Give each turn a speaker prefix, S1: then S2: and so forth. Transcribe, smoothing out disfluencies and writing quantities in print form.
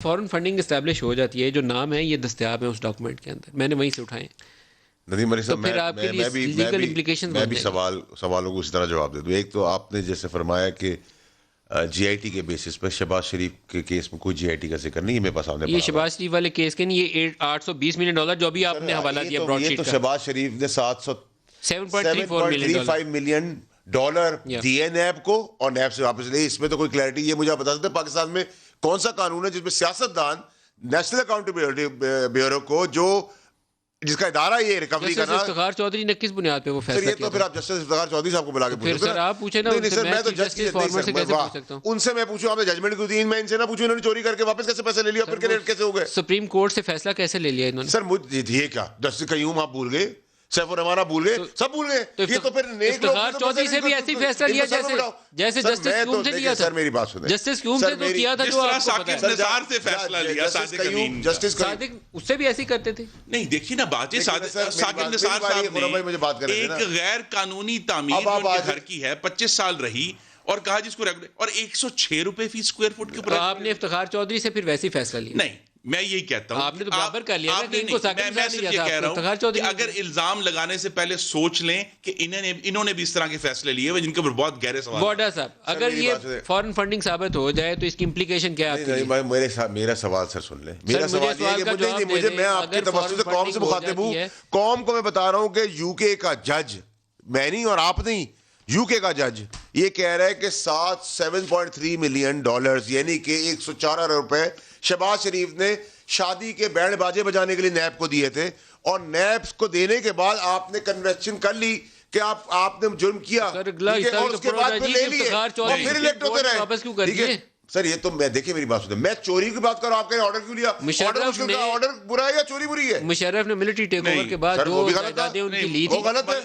S1: فورن funding establish ہو جاتی ہے، جو نام ہے یہ دستیاب ہے اس ڈاکومنٹ کے اندر، میں نے وہیں سے اٹھائے ہیں.
S2: ندیم علی صاحب، میں بھی سوالوں کو اسی طرح جواب دے دوں. ایک تو آپ نے جیسے فرمایا کہ جی آئی ٹی کے بیسس پہ شہباز شریف کے کیس میں کوئی جی آئی ٹی کا ذکر نہیں ہے میرے پاس.
S1: یہ شہباز شریف والے کیس کے نہیں، یہ $820 ملین جو ابھی آپ نے حوالہ دیا براڈ شیٹ کا.
S2: تو شہباز شریف نے $7.35 ملین دیے نیب کو اور نیب سے واپس لے. اس میں تو کوئی کلیئرٹی، یہ مجھے آپ بتا سکتے ہیں پاکستان میں کون سا قانون ہے جس میں سیاستدان نیشنل اکاؤنٹیبلٹی بیورو کو جس کا ادارہ یہ ریکوری کرنا.
S1: افتخار چودھری نے کس بنیاد پہ وہ فیصلہ کیا؟
S2: یہ تو پھر آپ جسٹس افتخار چودھری صاحب کو بلا کے
S1: پھر سر آپ پوچھیں نا.
S2: نہیں سر، میں تو جسٹس فارمر سے کیسے پوچھ سکتا ہوں؟ ان سے میں پوچھوں آپ نے ججمنٹ کیوں دی؟ میں ان سے نہ پوچھوں انہوں نے چوری کر کے واپس کیسے پیسے لے لیا، پھر ریٹ کیسے ہو گئے؟
S1: سپریم کورٹ سے فیصلہ کیسے لے لیا انہوں نے؟
S2: سر مجھے یہ کیا جسٹس قیوم آپ بھول گئے، سیف الرحمان آپ بھول گئے، سب بھول گئے. یہ تو پھر
S1: افتخار چودھری سے بھی ایسی فیصلہ لیا جیسے جسٹس کیوم سے لیا تھا.
S2: سر میری بات سنیں،
S1: جسٹس کیوم سے تو کیا تھا جو آپ کو پتہ ہے.
S3: نثار سے فیصلہ لیا صادق امین،
S1: صادق اس سے بھی ایسی کرتے تھے.
S3: نہیں دیکھیے نا باتیں، ثاقب نثار صاحب نے ایک غیر قانونی تعمیر جو ان کے گھر کی ہے 25 سال رہی اور کہا جس کو اور $106 فی اسکوائر فٹ کے اوپر.
S1: آپ نے افتخار چودھری سے پھر ویسی فیصلہ لیا؟
S3: نہیں، میں یہی کہتا ہوں
S1: آپ نے تو برابر کر لیا.
S3: میں صرف یہ کہہ رہا ہوں کہ اگر الزام لگانے سے پہلے سوچ لیں کہ انہوں نے بھی اس طرح کے فیصلے لیے جن کے اوپر بہت گہرے سوال.
S1: بوڈا صاحب، اگر یہ فورن فنڈنگ ثابت ہو جائے تو اس کی امپلیکیشن کیا ہے؟
S2: میرا سوال سر سن لیں. میرا سوال یہ ہے کہ میں آپ کے توسط سے قوم سے مخاطب ہوں. قوم کو میں بتا رہا ہوں کہ یو کے کا جج، میں نہیں اور آپ نہیں، یو کے کا جج یہ کہہ رہا ہے کہ $7.3 ملین یعنی کہ 104 ارب روپے شہباز شریف نے شادی کے بینڈ باجے بجانے کے لیے نیب کو دیے تھے، اور نیب کو دینے کے بعد آپ نے کنوینشن کر لی کہ آپ نے جرم کیا، اور اس کے بعد پھر لے لیے اور پھر الیکٹ ہوتے رہے. سر یہ تو میں دیکھیں میری بات سنیں، میں چوری کی بات کر رہا ہوں، آپ کہہ آرڈر کیوں لیا؟ آرڈر برا ہے یا چوری بری ہے؟
S1: مشرف نے ملٹری ٹیک اوور کے بعد جو جائیدادیں ان کی لی تھی
S2: وہ غلط ہے.